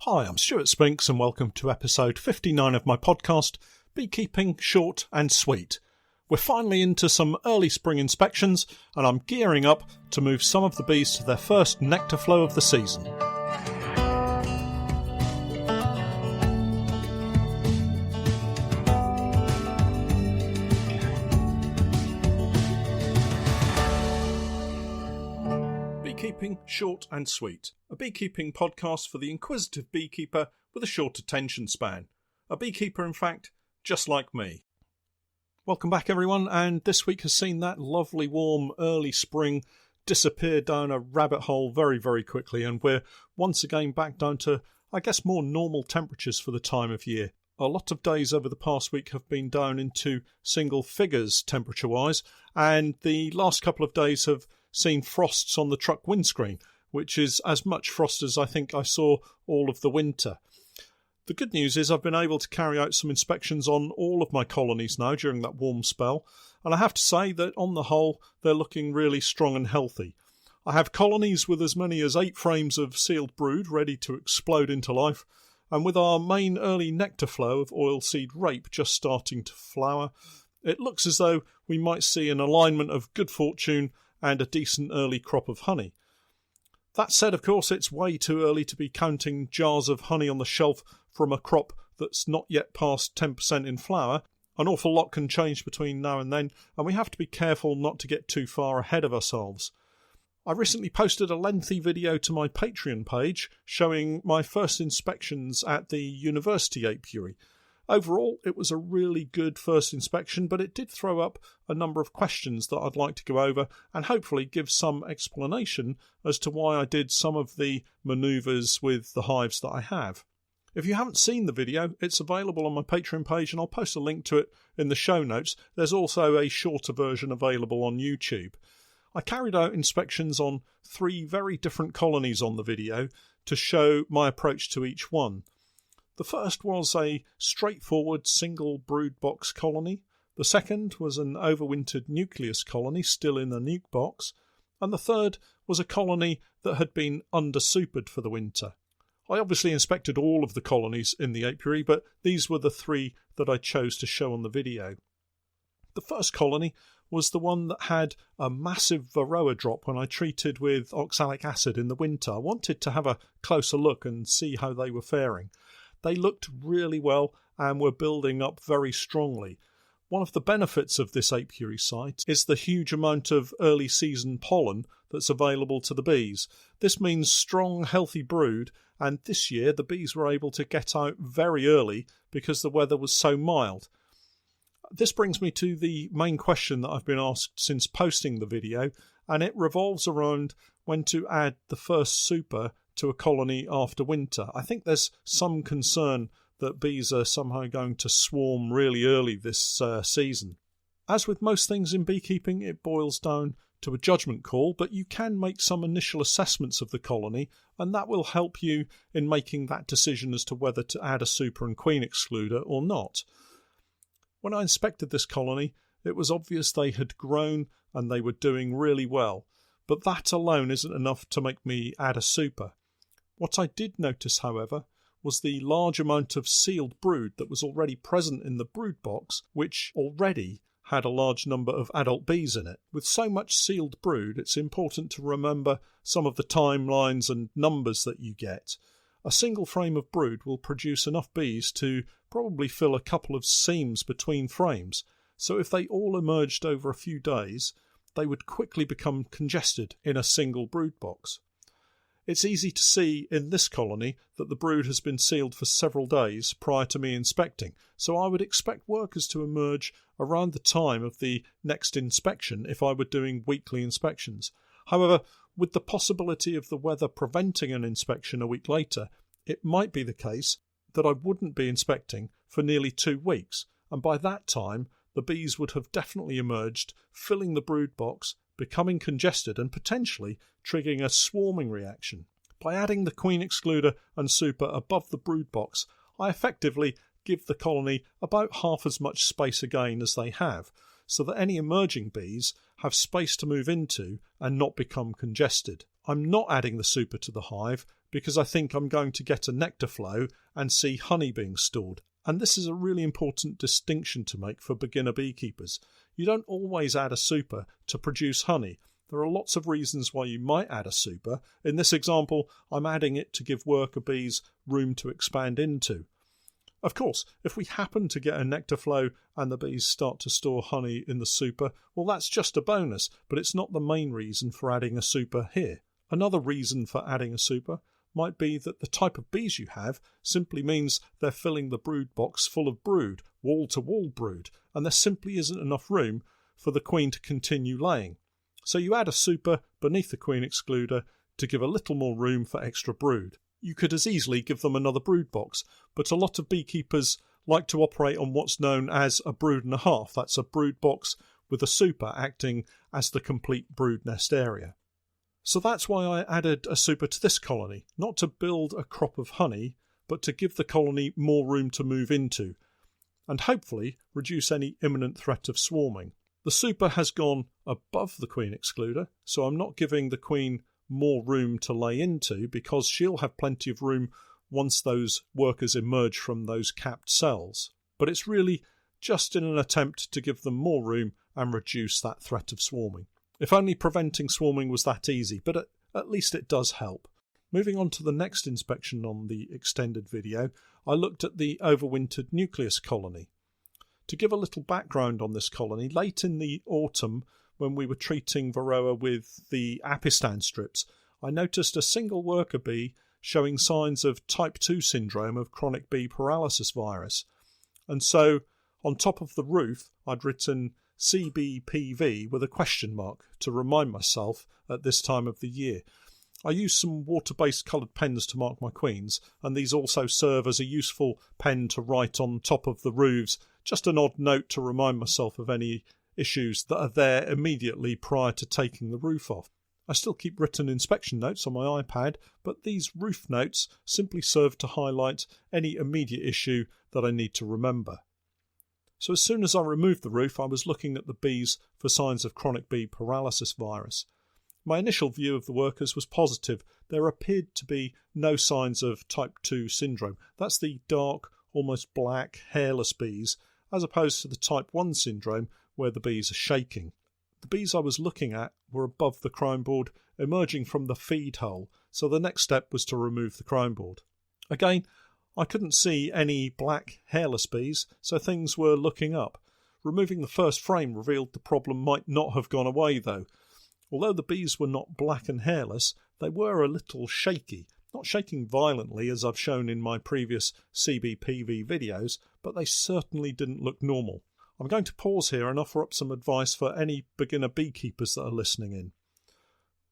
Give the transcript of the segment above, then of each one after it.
Hi, I'm Stewart Spinks and welcome to episode 59 of my podcast, Beekeeping Short and Sweet. We're finally into some early spring inspections and I'm gearing up to move some of the bees to their first nectar flow of the season. Beekeeping Short and Sweet, a beekeeping podcast for the inquisitive beekeeper with a short attention span. A beekeeper, in fact, just like me. Welcome back, everyone, and this week has seen that lovely warm early spring disappear down a rabbit hole very, very quickly, and we're once again back down to, I guess, more normal temperatures for the time of year. A lot of days over the past week have been down into single figures temperature-wise, and the last couple of days have seen frosts on the truck windscreen, which is as much frost as I think I saw all of the winter. The good news is I've been able to carry out some inspections on all of my colonies now during that warm spell, and I have to say that on the whole they're looking really strong and healthy. I have colonies with as many as 8 frames of sealed brood ready to explode into life, and with our main early nectar flow of oilseed rape just starting to flower, it looks as though we might see an alignment of good fortune and a decent early crop of honey. That said, of course, it's way too early to be counting jars of honey on the shelf from a crop that's not yet past 10% in flower. An awful lot can change between now and then, and we have to be careful not to get too far ahead of ourselves. I recently posted a lengthy video to my Patreon page showing my first inspections at the university apiary. Overall, it was a really good first inspection, but it did throw up a number of questions that I'd like to go over and hopefully give some explanation as to why I did some of the manoeuvres with the hives that I have. If you haven't seen the video, it's available on my Patreon page and I'll post a link to it in the show notes. There's also a shorter version available on YouTube. I carried out inspections on 3 very different colonies on the video to show my approach to each one. The first was a straightforward single brood box colony. The second was an overwintered nucleus colony still in a nuke box. And the third was a colony that had been under-supered for the winter. I obviously inspected all of the colonies in the apiary, but these were the 3 that I chose to show on the video. The first colony was the one that had a massive varroa drop when I treated with oxalic acid in the winter. I wanted to have a closer look and see how they were faring. They looked really well and were building up very strongly. One of the benefits of this apiary site is the huge amount of early season pollen that's available to the bees. This means strong, healthy brood, and this year the bees were able to get out very early because the weather was so mild. This brings me to the main question that I've been asked since posting the video, and it revolves around when to add the first super to a colony after winter. I think there's some concern that bees are somehow going to swarm really early this season. As with most things in beekeeping, it boils down to a judgment call, but you can make some initial assessments of the colony, and that will help you in making that decision as to whether to add a super and queen excluder or not. When I inspected this colony, it was obvious they had grown and they were doing really well, but that alone isn't enough to make me add a super. What I did notice, however, was the large amount of sealed brood that was already present in the brood box, which already had a large number of adult bees in it. With so much sealed brood, it's important to remember some of the timelines and numbers that you get. A single frame of brood will produce enough bees to probably fill a couple of seams between frames, so if they all emerged over a few days, they would quickly become congested in a single brood box. It's easy to see in this colony that the brood has been sealed for several days prior to me inspecting, so I would expect workers to emerge around the time of the next inspection if I were doing weekly inspections. However, with the possibility of the weather preventing an inspection a week later, it might be the case that I wouldn't be inspecting for nearly 2 weeks, and by that time the bees would have definitely emerged, filling the brood box, becoming congested and potentially triggering a swarming reaction. By adding the queen excluder and super above the brood box, I effectively give the colony about half as much space again as they have, so that any emerging bees have space to move into and not become congested. I'm not adding the super to the hive because I think I'm going to get a nectar flow and see honey being stored. And this is a really important distinction to make for beginner beekeepers. You don't always add a super to produce honey. There are lots of reasons why you might add a super. In this example, I'm adding it to give worker bees room to expand into. Of course, if we happen to get a nectar flow and the bees start to store honey in the super, well, that's just a bonus, but it's not the main reason for adding a super here. Another reason for adding a super might be that the type of bees you have simply means they're filling the brood box full of brood, wall-to-wall brood, and there simply isn't enough room for the queen to continue laying. So you add a super beneath the queen excluder to give a little more room for extra brood. You could as easily give them another brood box, but a lot of beekeepers like to operate on what's known as a brood and a half. That's a brood box with a super acting as the complete brood nest area. So that's why I added a super to this colony, not to build a crop of honey, but to give the colony more room to move into, and hopefully reduce any imminent threat of swarming. The super has gone above the queen excluder, so I'm not giving the queen more room to lay into because she'll have plenty of room once those workers emerge from those capped cells. But it's really just in an attempt to give them more room and reduce that threat of swarming. If only preventing swarming was that easy, but at least it does help. Moving on to the next inspection on the extended video, I looked at the overwintered nucleus colony. To give a little background on this colony, late in the autumn, when we were treating Varroa with the apistan strips, I noticed a single worker bee showing signs of type 2 syndrome of chronic bee paralysis virus. And so, on top of the roof, I'd written CBPV with a question mark to remind myself at this time of the year. I used some water-based coloured pens to mark my queens, and these also serve as a useful pen to write on top of the roofs, just an odd note to remind myself of any issues that are there immediately prior to taking the roof off. I still keep written inspection notes on my iPad, but these roof notes simply serve to highlight any immediate issue that I need to remember. So as soon as I removed the roof, I was looking at the bees for signs of chronic bee paralysis virus. My initial view of the workers was positive. There appeared to be no signs of type 2 syndrome. That's the dark, almost black, hairless bees, as opposed to the type 1 syndrome where the bees are shaking. The bees I was looking at were above the crime board, emerging from the feed hole, so the next step was to remove the crime board. Again, I couldn't see any black, hairless bees, so things were looking up. Removing the first frame revealed the problem might not have gone away, though. Although the bees were not black and hairless, they were a little shaky. Not shaking violently, as I've shown in my previous CBPV videos, but they certainly didn't look normal. I'm going to pause here and offer up some advice for any beginner beekeepers that are listening in.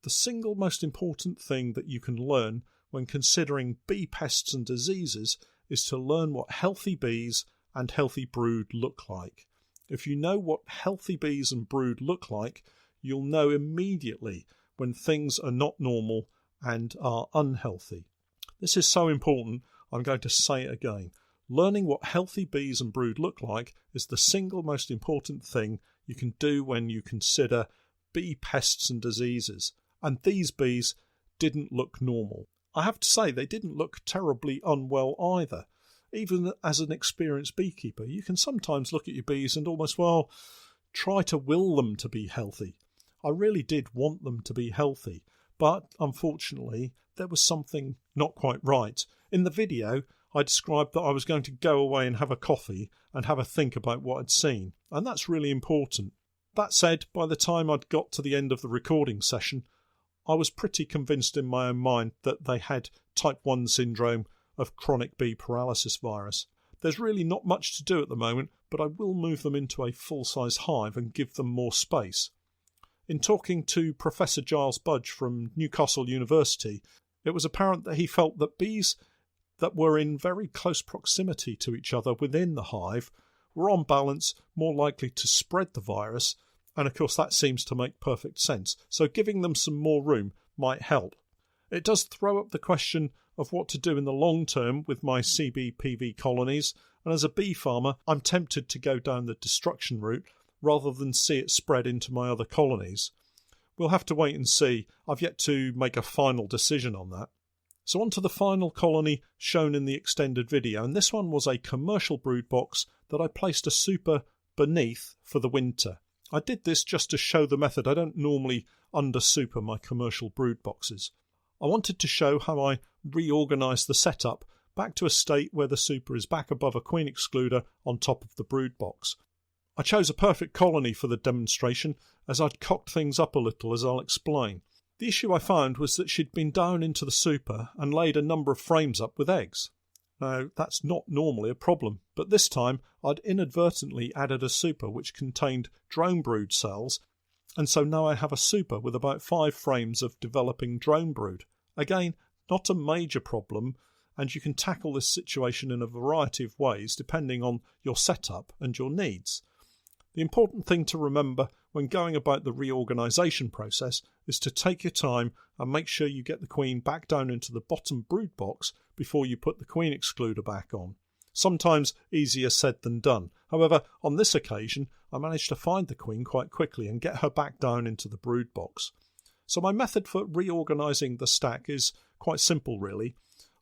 The single most important thing that you can learn when considering bee pests and diseases is to learn what healthy bees and healthy brood look like. If you know what healthy bees and brood look like, you'll know immediately when things are not normal and are unhealthy. This is so important, I'm going to say it again. Learning what healthy bees and brood look like is the single most important thing you can do when you consider bee pests and diseases. And these bees didn't look normal. I have to say, they didn't look terribly unwell either. Even as an experienced beekeeper, you can sometimes look at your bees and almost, try to will them to be healthy. I really did want them to be healthy, but unfortunately, there was something not quite right. In the video, I described that I was going to go away and have a coffee and have a think about what I'd seen, and that's really important. That said, by the time I'd got to the end of the recording session, I was pretty convinced in my own mind that they had type 1 syndrome of chronic bee paralysis virus. There's really not much to do at the moment, but I will move them into a full-size hive and give them more space. In talking to Professor Giles Budge from Newcastle University, it was apparent that he felt that bees that were in very close proximity to each other within the hive were on balance more likely to spread the virus, and of course that seems to make perfect sense, so giving them some more room might help. It does throw up the question of what to do in the long term with my CBPV colonies, and as a bee farmer I'm tempted to go down the destruction route rather than see it spread into my other colonies. We'll have to wait and see. I've yet to make a final decision on that. So on to the final colony shown in the extended video, and this one was a commercial brood box that I placed a super beneath for the winter. I did this just to show the method. I don't normally under-super my commercial brood boxes. I wanted to show how I reorganised the setup back to a state where the super is back above a queen excluder on top of the brood box. I chose a perfect colony for the demonstration as I'd cocked things up a little, as I'll explain. The issue I found was that she'd been down into the super and laid a number of frames up with eggs. Now, that's not normally a problem, but this time I'd inadvertently added a super which contained drone brood cells, and so now I have a super with about 5 frames of developing drone brood. Again, not a major problem, and you can tackle this situation in a variety of ways depending on your setup and your needs. The important thing to remember when going about the reorganisation process is to take your time and make sure you get the queen back down into the bottom brood box before you put the queen excluder back on. Sometimes easier said than done. However, on this occasion, I managed to find the queen quite quickly and get her back down into the brood box. So my method for reorganising the stack is quite simple really.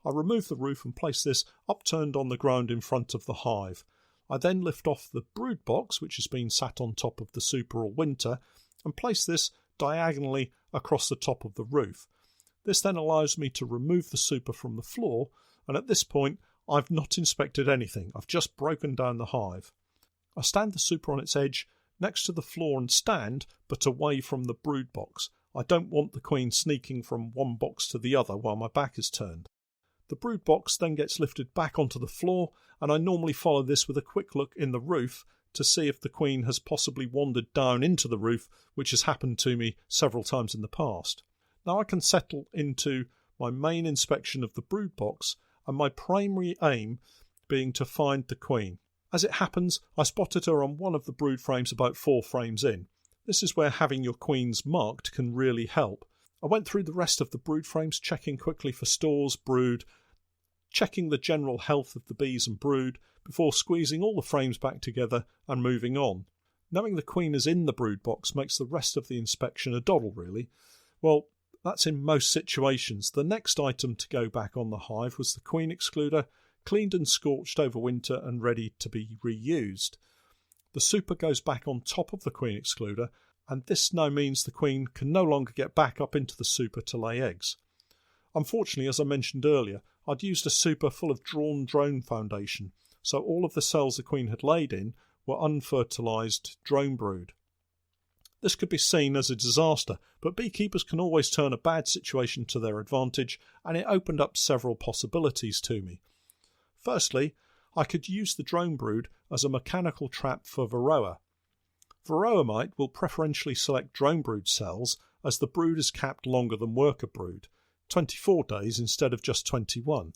I remove the roof and place this upturned on the ground in front of the hive. I then lift off the brood box, which has been sat on top of the super all winter, and place this diagonally across the top of the roof. This then allows me to remove the super from the floor, and at this point I've not inspected anything. I've just broken down the hive. I stand the super on its edge next to the floor and stand, but away from the brood box. I don't want the queen sneaking from one box to the other while my back is turned. The brood box then gets lifted back onto the floor, and I normally follow this with a quick look in the roof to see if the queen has possibly wandered down into the roof, which has happened to me several times in the past. Now I can settle into my main inspection of the brood box, and my primary aim being to find the queen. As it happens, I spotted her on one of the brood frames about 4 frames in. This is where having your queens marked can really help. I went through the rest of the brood frames, checking quickly for stores, brood, checking the general health of the bees and brood before squeezing all the frames back together and moving on. Knowing the queen is in the brood box makes the rest of the inspection a doddle really. Well, that's in most situations. The next item to go back on the hive was the queen excluder, cleaned and scorched over winter and ready to be reused. The super goes back on top of the queen excluder, and this now means the queen can no longer get back up into the super to lay eggs. Unfortunately, as I mentioned earlier, I'd used a super full of drawn drone foundation, so all of the cells the queen had laid in were unfertilised drone brood. This could be seen as a disaster, but beekeepers can always turn a bad situation to their advantage, and it opened up several possibilities to me. Firstly, I could use the drone brood as a mechanical trap for varroa. Varroa mite will preferentially select drone brood cells as the brood is capped longer than worker brood, 24 days instead of just 21.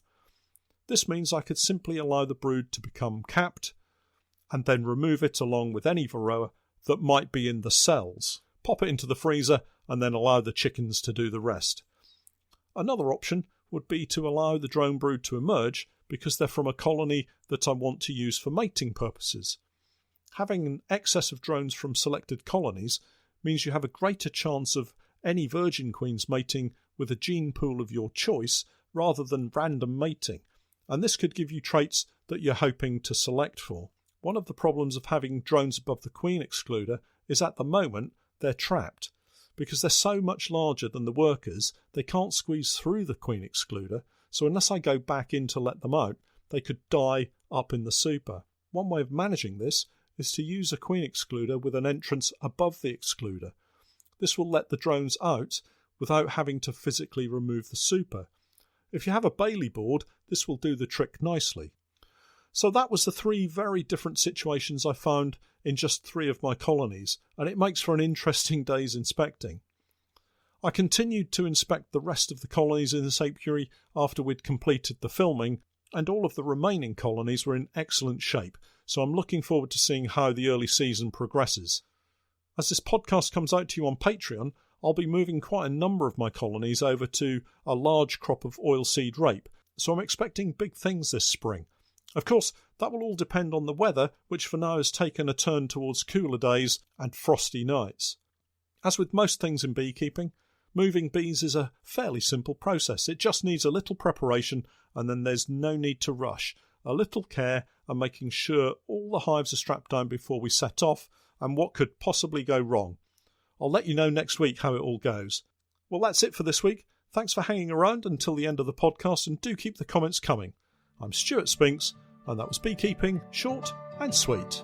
This means I could simply allow the brood to become capped and then remove it along with any varroa that might be in the cells, pop it into the freezer and then allow the chickens to do the rest. Another option would be to allow the drone brood to emerge because they're from a colony that I want to use for mating purposes. Having an excess of drones from selected colonies means you have a greater chance of any virgin queens mating with a gene pool of your choice rather than random mating, and this could give you traits that you're hoping to select for. One of the problems of having drones above the queen excluder is at the moment they're trapped. Because they're so much larger than the workers, they can't squeeze through the queen excluder, so unless I go back in to let them out, they could die up in the super. One way of managing this is to use a queen excluder with an entrance above the excluder. This will let the drones out without having to physically remove the super. If you have a Bailey board, this will do the trick nicely. So that was the 3 very different situations I found in just 3 of my colonies, and it makes for an interesting day's inspecting. I continued to inspect the rest of the colonies in this apiary after we'd completed the filming, and all of the remaining colonies were in excellent shape, so I'm looking forward to seeing how the early season progresses. As this podcast comes out to you on Patreon, I'll be moving quite a number of my colonies over to a large crop of oilseed rape, so I'm expecting big things this spring. Of course, that will all depend on the weather, which for now has taken a turn towards cooler days and frosty nights. As with most things in beekeeping, Moving bees is a fairly simple process. It just needs a little preparation, and then there's no need to rush. A little care and making sure all the hives are strapped down before we set off, and what could possibly go wrong. I'll let you know next week how it all goes. Well, that's it for this week. Thanks for hanging around until the end of the podcast, and do keep the comments coming. I'm Stewart Spinks, and that was Beekeeping Short and Sweet.